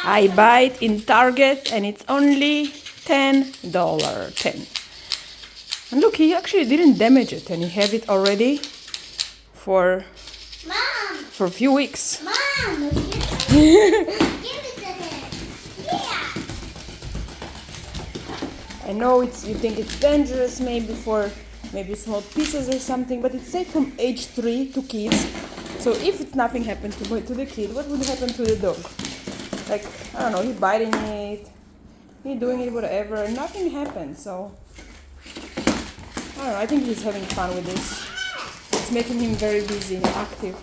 I buy it in Target and it's only $10. 10. And look, he actually didn't damage it and he had it already for a few weeks. Mom, give it to him. Yeah. I know you think it's dangerous maybe for small pieces or something, but it's safe from age 3 to kids. So if nothing happened to the kid, what would happen to the dog? Like, I don't know, he biting it, he doing it whatever, and nothing happened. So I don't know, I think he's having fun with this. It's making him very busy and active.